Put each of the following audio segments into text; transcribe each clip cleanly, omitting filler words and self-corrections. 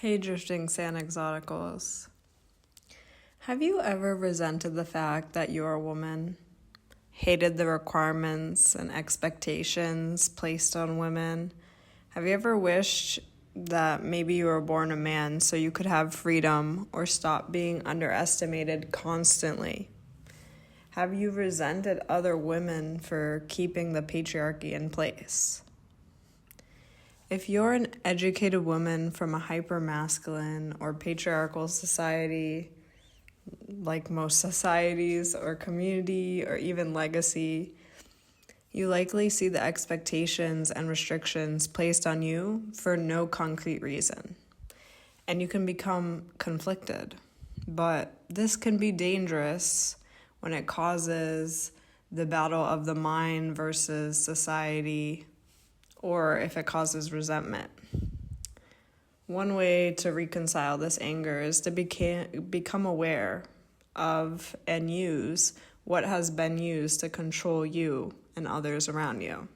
Hey, Drifting San Exoticals. Have you ever resented the fact that you're a woman? Hated the requirements and expectations placed on women? Have you ever wished that maybe you were born a man so you could have freedom or stop being underestimated constantly? Have you resented other women for keeping the patriarchy in place? If you're an educated woman from a hyper-masculine or patriarchal society, like most societies or community or even legacy, you likely see the expectations and restrictions placed on you for no concrete reason. And you can become conflicted. But this can be dangerous when it causes the battle of the mind versus society, or if it causes resentment. One way to reconcile this anger is to become aware of and use what has been used to control you and others around you.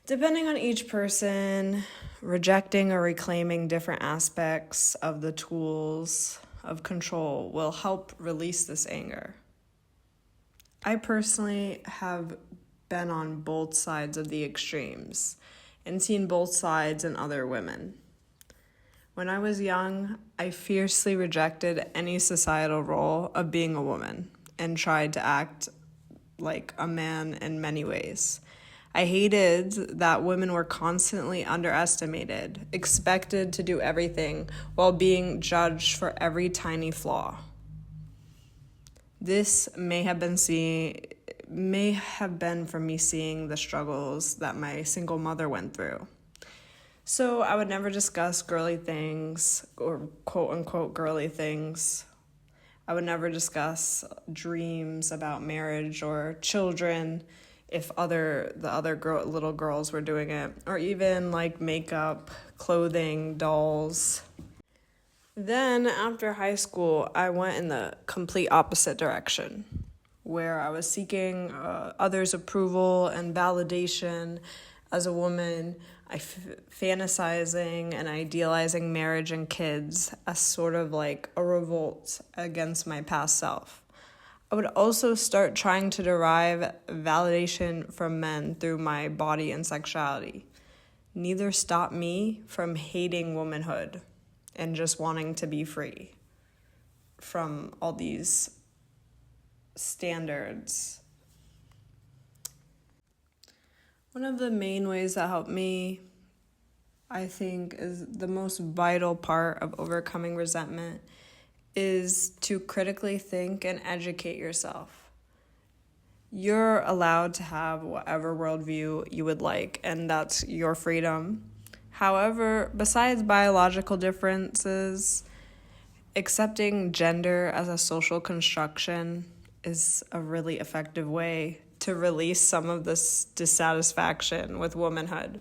Depending on each person, rejecting or reclaiming different aspects of the tools of control will help release this anger. I personally have been on both sides of the extremes and seen both sides in other women. When I was young, I fiercely rejected any societal role of being a woman and tried to act like a man in many ways. I hated that women were constantly underestimated, expected to do everything while being judged for every tiny flaw. This may have been from me seeing the struggles that my single mother went through. So I would never discuss girly things or quote unquote girly things. I would never discuss dreams about marriage or children if little girls were doing it, or even like makeup, clothing, dolls. Then after high school, I went in the complete opposite direction, where I was seeking others' approval and validation as a woman. Fantasizing and idealizing marriage and kids as sort of like a revolt against my past self. I would also start trying to derive validation from men through my body and sexuality. Neither stopped me from hating womanhood and just wanting to be free from all these standards. One of the main ways that helped me, I think, is the most vital part of overcoming resentment is to critically think and educate yourself. You're allowed to have whatever worldview you would like, and that's your freedom. However, besides biological differences, accepting gender as a social construction is a really effective way to release some of this dissatisfaction with womanhood.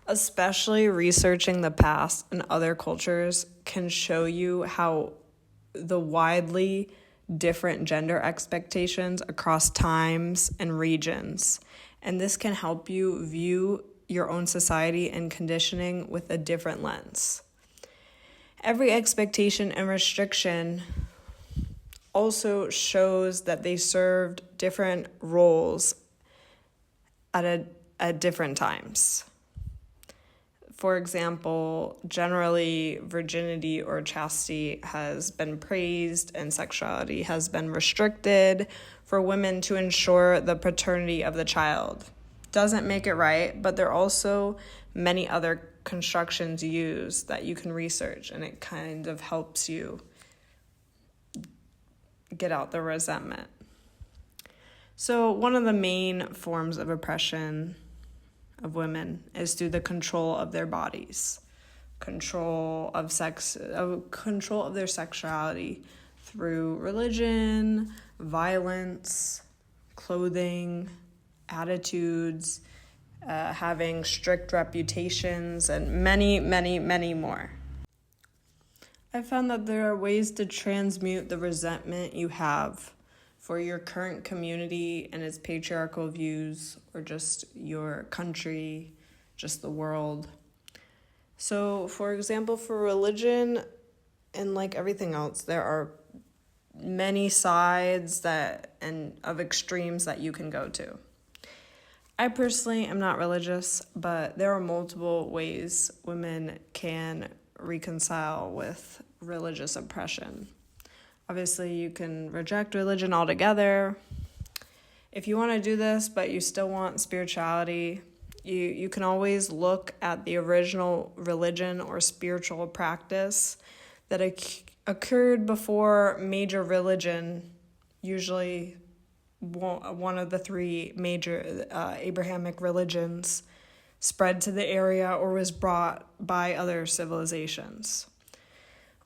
Especially researching the past and other cultures can show you how the widely different gender expectations across times and regions. And this can help you view your own society and conditioning with a different lens. Every expectation and restriction also shows that they served different roles at different times. For example, generally virginity or chastity has been praised and sexuality has been restricted for women to ensure the paternity of the child. Doesn't make it right, but there are also many other constructions used that you can research, and it kind of helps you get out the resentment. So one of the main forms of oppression of women is through the control of their bodies, control of their sexuality through religion, violence, clothing, attitudes, having strict reputations, and many, many, many more. I found that there are ways to transmute the resentment you have for your current community and its patriarchal views, or just your country, just the world. So, for example, for religion and like everything else, there are many sides of extremes that you can go to. I personally am not religious, but there are multiple ways women can reconcile with religious oppression. Obviously, you can reject religion altogether. If you want to do this, but you still want spirituality, you can always look at the original religion or spiritual practice that occurred before major religion, usually one of the three major Abrahamic religions, spread to the area or was brought by other civilizations.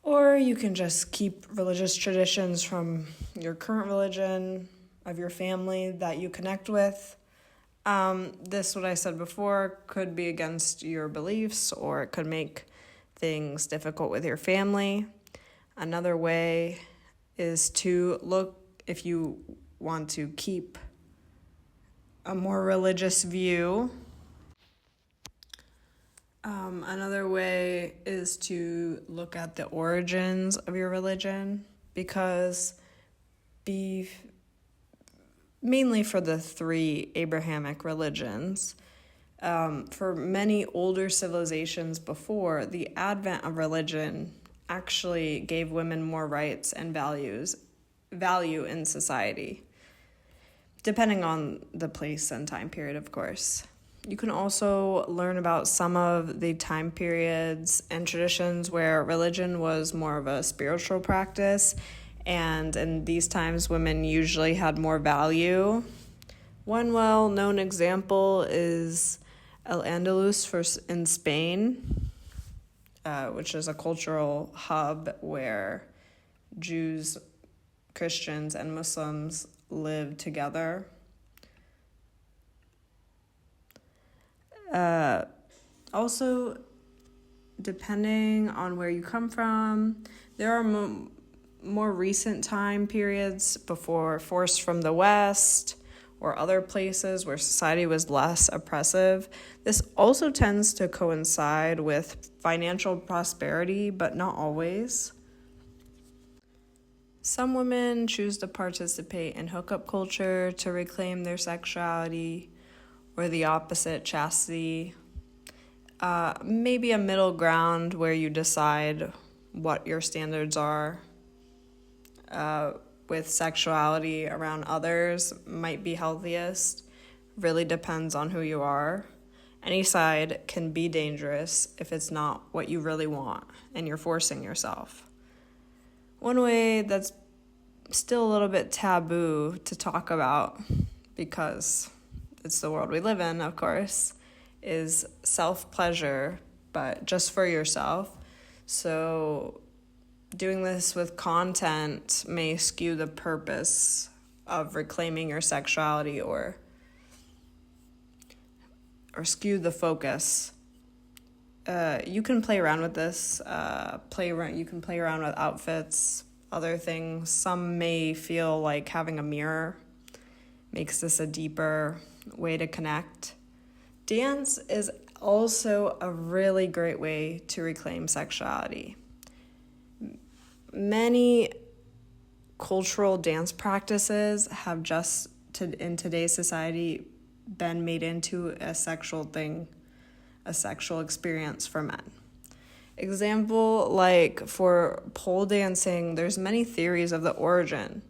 Or you can just keep religious traditions from your current religion, of your family that you connect with. This, what I said before, could be against your beliefs, or it could make things difficult with your family. Another way is to look, if you want to keep a more religious view. Another way is to look at the origins of your religion, because mainly for the three Abrahamic religions, for many older civilizations before, the advent of religion actually gave women more rights and value in society, depending on the place and time period, of course. You can also learn about some of the time periods and traditions where religion was more of a spiritual practice, and in these times, women usually had more value. One well-known example is Al-Andalus in Spain, which is a cultural hub where Jews, Christians, and Muslims lived together. Also, depending on where you come from, there are more recent time periods before force from the West or other places where society was less oppressive. This also tends to coincide with financial prosperity, but not always. Some women choose to participate in hookup culture to reclaim their sexuality, or the opposite, chastity. Maybe a middle ground where you decide what your standards are with sexuality around others might be healthiest. Really depends on who you are. Any side can be dangerous if it's not what you really want and you're forcing yourself. One way that's still a little bit taboo to talk about, because it's the world we live in, of course, is self-pleasure, but just for yourself. So doing this with content may skew the purpose of reclaiming your sexuality or skew the focus. You can play around with this. You can play around with outfits, other things. Some may feel like having a mirror makes this a deeper way to connect. Dance is also a really great way to reclaim sexuality. Many cultural dance practices have just in today's society been made into a sexual thing, a sexual experience for men. Example, like for pole dancing, there's many theories of the origin,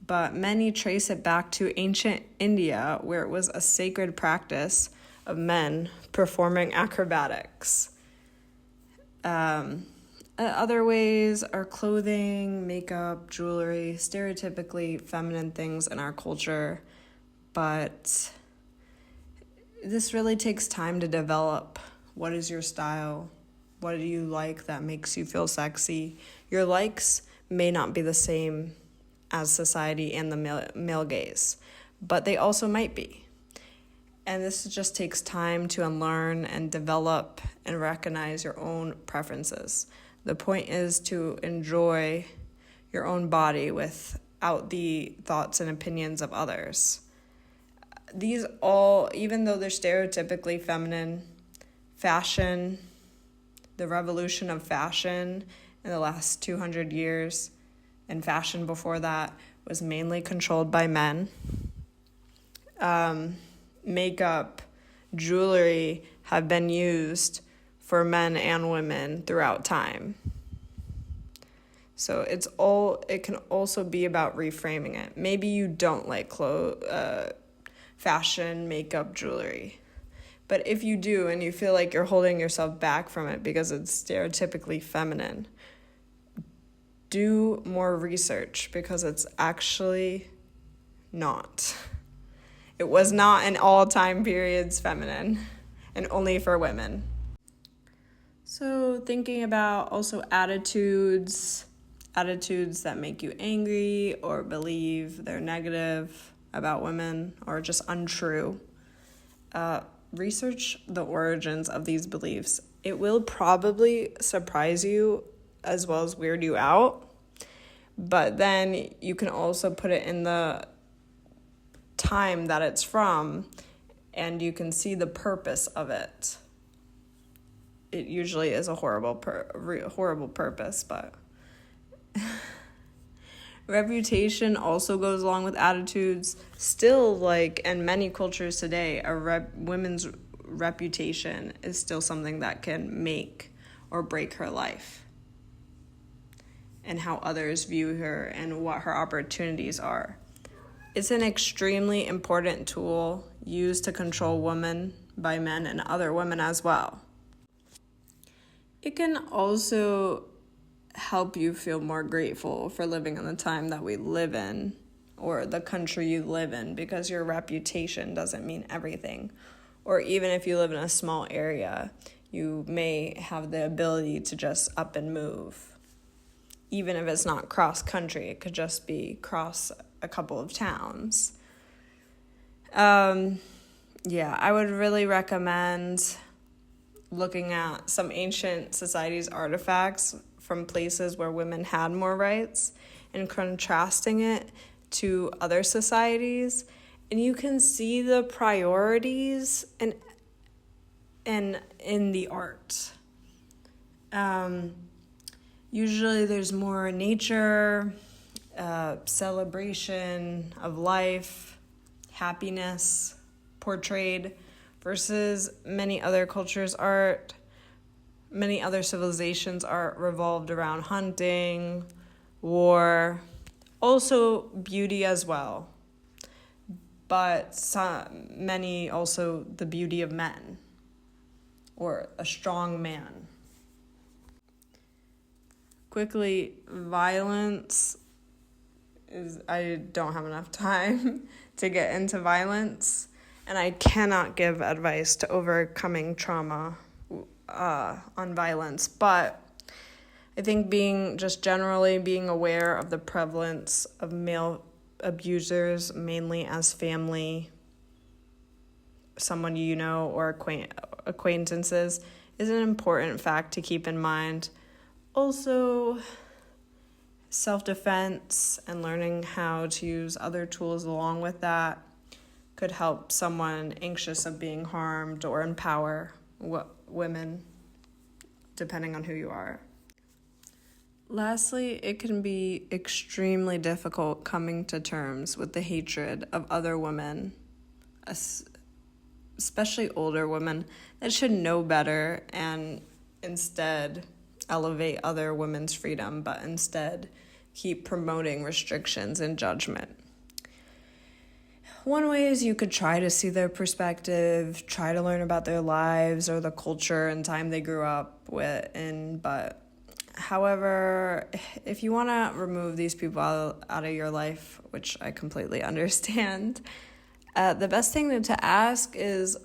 but many trace it back to ancient India, where it was a sacred practice of men performing acrobatics. Other ways are clothing, makeup, jewelry, stereotypically feminine things in our culture, but this really takes time to develop. What is your style? What do you like that makes you feel sexy? Your likes may not be the same as society and the male gaze, but they also might be. And this just takes time to unlearn and develop and recognize your own preferences. The point is to enjoy your own body without the thoughts and opinions of others. These all, even though they're stereotypically feminine, fashion the revolution of fashion in the last 200 years, and fashion before that, was mainly controlled by men. Makeup, jewelry have been used for men and women throughout time. So it can also be about reframing it. Maybe you don't like fashion, makeup, jewelry. But if you do and you feel like you're holding yourself back from it because it's stereotypically feminine, do more research, because it's actually not. It was not in all time periods feminine and only for women. So thinking about also attitudes that make you angry or believe they're negative about women or just untrue. Research the origins of these beliefs. It will probably surprise you as well as weird you out, but then you can also put it in the time that it's from, and you can see the purpose of it. It usually is a horrible purpose, but reputation also goes along with attitudes. Still, like in many cultures today, women's reputation is still something that can make or break her life, and how others view her and what her opportunities are. It's an extremely important tool used to control women by men and other women as well. It can also help you feel more grateful for living in the time that we live in, or the country you live in, because your reputation doesn't mean everything. Or even if you live in a small area, you may have the ability to just up and move. Even if it's not cross country, it could just be cross a couple of towns. I would really recommend looking at some ancient societies' artifacts from places where women had more rights and contrasting it to other societies, and you can see the priorities in the art. Usually there's more nature, celebration of life, happiness portrayed, versus many other cultures' art. Many other civilizations' art revolved around hunting, war, also beauty as well, but many also the beauty of men or a strong man. Quickly, violence I don't have enough time to get into violence, and I cannot give advice to overcoming trauma on violence, but I think being aware of the prevalence of male abusers, mainly as family, someone you know, or acquaintances, is an important fact to keep in mind. Also, self-defense and learning how to use other tools along with that could help someone anxious of being harmed or empower women, depending on who you are. Lastly, it can be extremely difficult coming to terms with the hatred of other women, especially older women that should know better and instead elevate other women's freedom, but instead keep promoting restrictions and judgment. One way is you could try to see their perspective, try to learn about their lives or the culture and time they grew up in, but however, if you want to remove these people out of your life, which I completely understand, the best thing to ask is,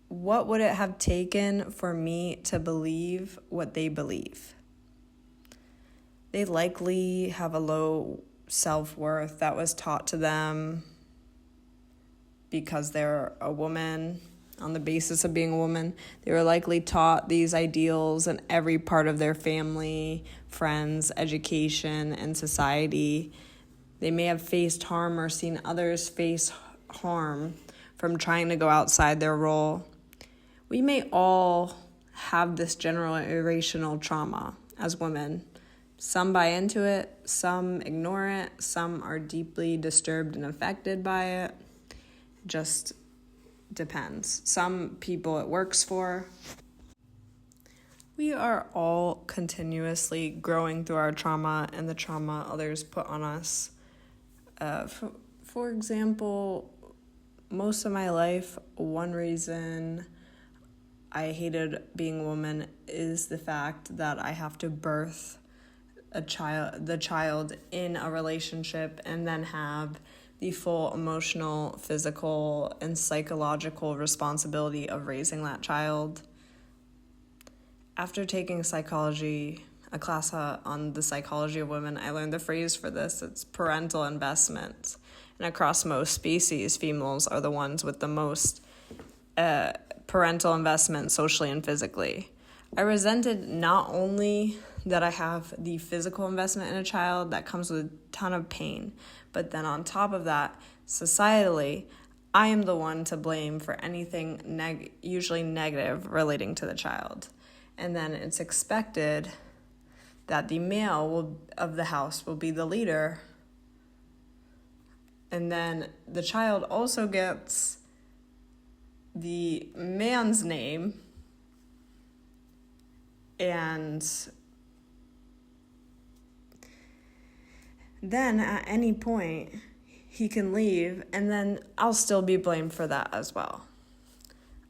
what would it have taken for me to believe what they believe? They likely have a low self-worth that was taught to them because they're a woman. On the basis of being a woman, they were likely taught these ideals in every part of their family, friends, education, and society. They may have faced harm or seen others face harm from trying to go outside their role. We may all have this generational trauma as women. Some buy into it, some ignore it, some are deeply disturbed and affected by it. Just depends. Some people it works for. We are all continuously growing through our trauma and the trauma others put on us. For example, most of my life, one reason I hated being a woman is the fact that I have to birth the child in a relationship and then have the full emotional, physical, and psychological responsibility of raising that child. After taking a class on the psychology of women, I learned the phrase for this. It's parental investment. And across most species, females are the ones with the most parental investment socially and physically. I resented not only that I have the physical investment in a child that comes with a ton of pain, but then on top of that, societally, I am the one to blame for anything usually negative relating to the child. And then it's expected that the male of the house will be the leader. And then the child also gets the man's name, and then at any point he can leave, and then I'll still be blamed for that as well.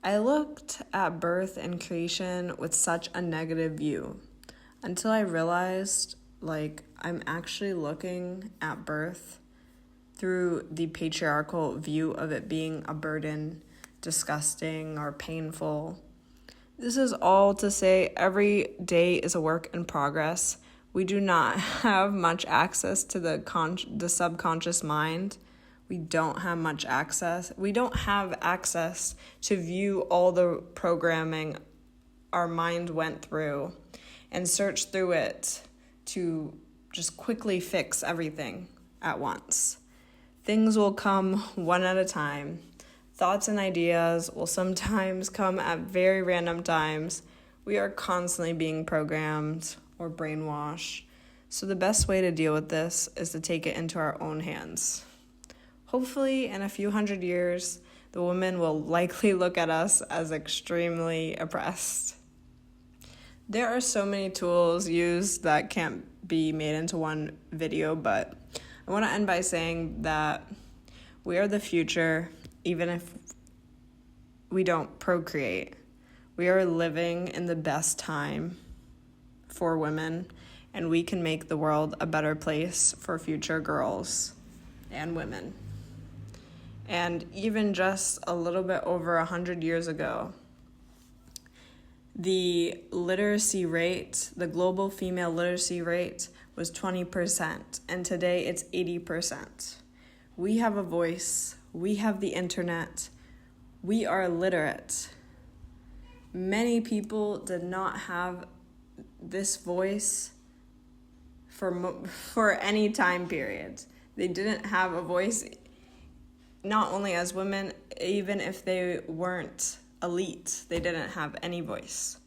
I looked at birth and creation with such a negative view until I realized, I'm actually looking at birth through the patriarchal view of it being a burden, disgusting, or painful. This is all to say every day is a work in progress. We do not have much access to the subconscious mind. We don't have much access. We don't have access to view all the programming our mind went through and search through it to just quickly fix everything at once. Things will come one at a time. Thoughts and ideas will sometimes come at very random times. We are constantly being programmed or brainwashed. So the best way to deal with this is to take it into our own hands. Hopefully, in a few hundred years, the women will likely look at us as extremely oppressed. There are so many tools used that can't be made into one video, but I want to end by saying that we are the future, even if we don't procreate. We are living in the best time for women, and we can make the world a better place for future girls and women. And even just a little bit over 100 years ago, the literacy rate, the global female literacy rate was 20%, and today it's 80%. We have a voice. We have the internet. We are literate. Many people did not have this voice for any time period. They didn't have a voice, not only as women, even if they weren't elite, they didn't have any voice.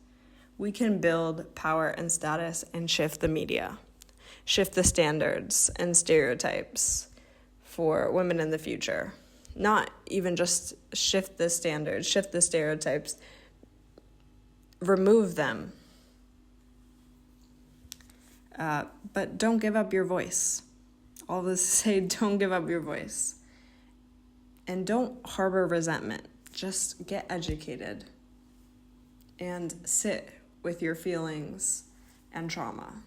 We can build power and status and shift the media, shift the standards and stereotypes for women in the future. Not even just shift the standards, shift the stereotypes, remove them. But don't give up your voice. All this to say, don't give up your voice. And don't harbor resentment. Just get educated and sit with your feelings and trauma.